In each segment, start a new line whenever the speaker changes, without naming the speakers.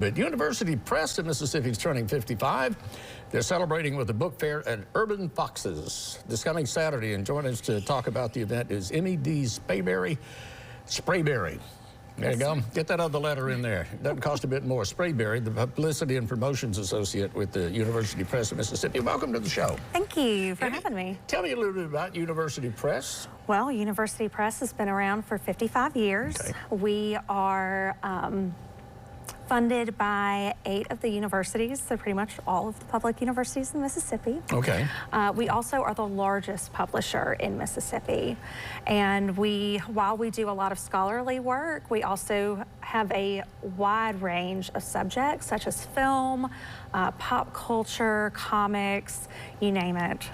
But University Press in Mississippi is turning 55. They're celebrating with a book fair at Urban Foxes this coming Saturday. And joining us to talk about the event is M.E.D. Sprayberry. There you go. Get that other letter in there. It doesn't cost a bit more. Sprayberry, the Publicity and Promotions Associate with the University Press of Mississippi. Welcome to the show.
Thank you for having me.
Tell me a little bit about University Press.
Well, University Press has been around for 55 years.
Okay.
We are funded by 8 of the universities, so pretty much all of the public universities in Mississippi.
Okay.
We also are the largest publisher in Mississippi. And while we do a lot of scholarly work, we also have a wide range of subjects such as film, pop culture, comics, you name it.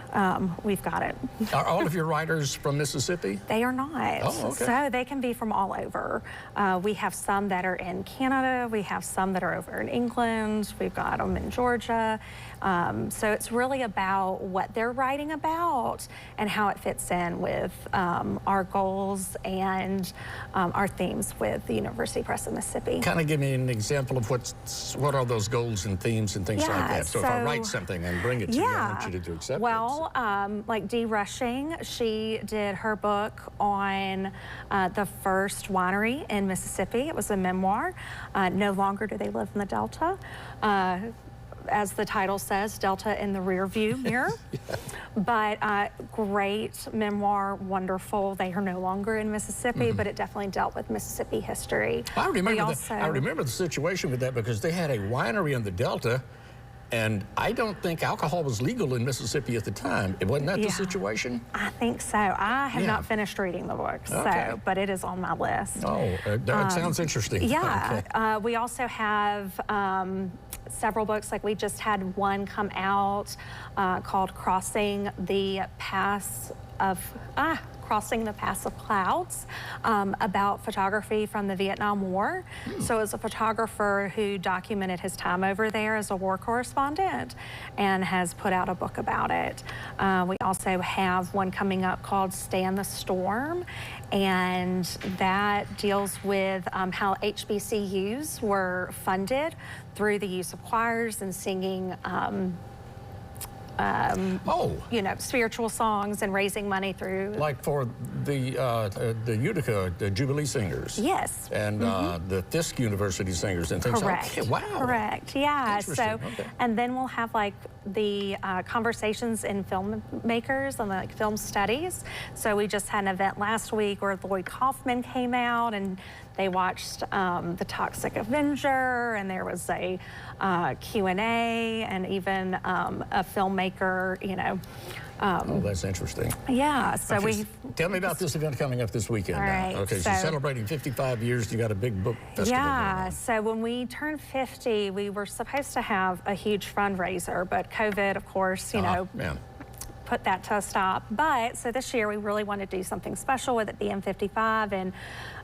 We've got it.
Are all of your writers from Mississippi?
They are not.
Oh, okay.
So they can be from all over. We have some that are in Canada. We have some that are over in England. We've got them in Georgia. So it's really about what they're writing about and how it fits in with our goals and our themes with the University Press of Mississippi.
Kind of give me an example of what are those goals and themes and things like that. So if I write something and bring it to you, I want you to accept it.
Well, like Dee Rushing, she did her book on the first winery in Mississippi. It was a memoir. No longer do they live in the Delta. As the title says, Delta in the rear view mirror. Yeah. But great memoir, wonderful. They are no longer in Mississippi, but it definitely dealt with Mississippi history.
I remember the situation with that because they had a winery in the Delta, and I don't think alcohol was legal in Mississippi at the time. Wasn't that the situation?
I think so. I have not finished reading the book, but it is on my list.
Oh, that sounds interesting.
Yeah. Okay. We also have several books. Like we just had one come out called Crossing the Pass of Clouds, about photography from the Vietnam War. So it's a photographer who documented his time over there as a war correspondent and has put out a book about it. We also have one coming up called Stand the Storm, and that deals with how HBCUs were funded through the use of choirs and singing you know, spiritual songs and raising money through. Like
for the Utica, the Jubilee Singers.
Yes.
And the Fisk University Singers and things like that.
Correct.
Wow.
Correct. Yeah. So, and then we'll have like the conversations in filmmakers and like film studies. So we just had an event last week where Lloyd Kaufman came out and they watched The Toxic Avenger, and there was a Q&A and even a filmmaker, you know.
Oh, that's interesting.
Yeah, so
Tell me about this event coming up this weekend.
All right,
okay, so celebrating 55 years, you got a big book festival.
Yeah, so when we turned 50, we were supposed to have a huge fundraiser, but COVID, of course, you know, put that to a stop. But so this year we really wanted to do something special with it being 55, and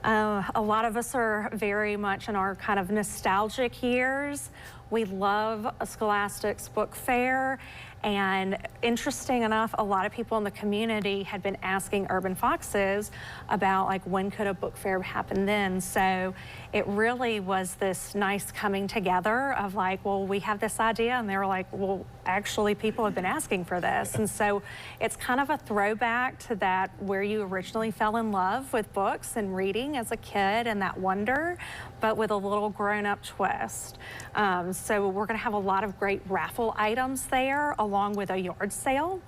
a lot of us are very much in our kind of nostalgic years. We love a Scholastic's book fair, and interesting enough, a lot of people in the community had been asking Urban Foxes about like when could a book fair happen then. So it really was this nice coming together of like, well, we have this idea, and they were like, well, actually people have been asking for this. And so it's kind of a throwback to that where you originally fell in love with books and reading as a kid and that wonder, but with a little grown-up twist. So we're gonna have a lot of great raffle items there, along with a yard sale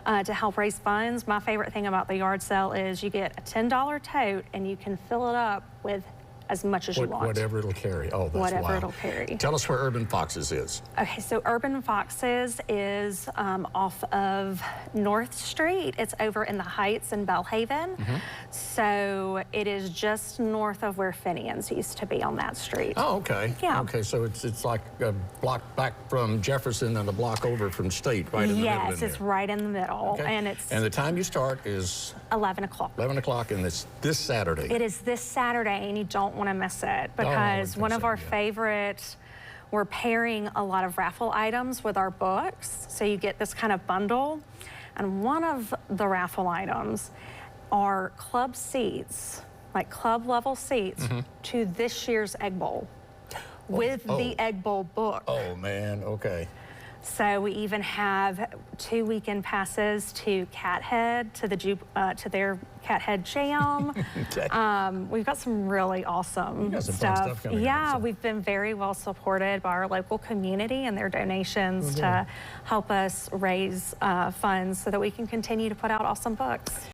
to help raise funds. My favorite thing about the yard sale is you get a $10 tote and you can fill it up with as much as you want.
Whatever it'll carry. Oh, that's
whatever
wild.
It'll carry.
Tell us where Urban Foxes is.
Okay, so Urban Foxes is off of North Street. It's over in the Heights in Belhaven. So it is just north of where Finian's used to be on that street.
Oh, okay.
Yeah.
Okay, so it's like a block back from Jefferson and a block over from State, right in the middle.
Yes, it's right in the middle.
Okay.
And
the time you start is
11 o'clock.
11 o'clock, and it's this Saturday.
It is this Saturday, and you don't want to miss it because one of our favorite, we're pairing a lot of raffle items with our books. So you get this kind of bundle, and one of the raffle items are club seats, like club level seats to this year's Egg Bowl. with the Egg Bowl book.
Oh, man, okay.
So we even have 2 weekend passes to Cathead, to their Cathead Jam.
Okay.
We've got some really awesome
fun
stuff.
coming
Yeah,
up, so.
we've been very well supported by our local community and their donations to help us raise funds so that we can continue to put out awesome books.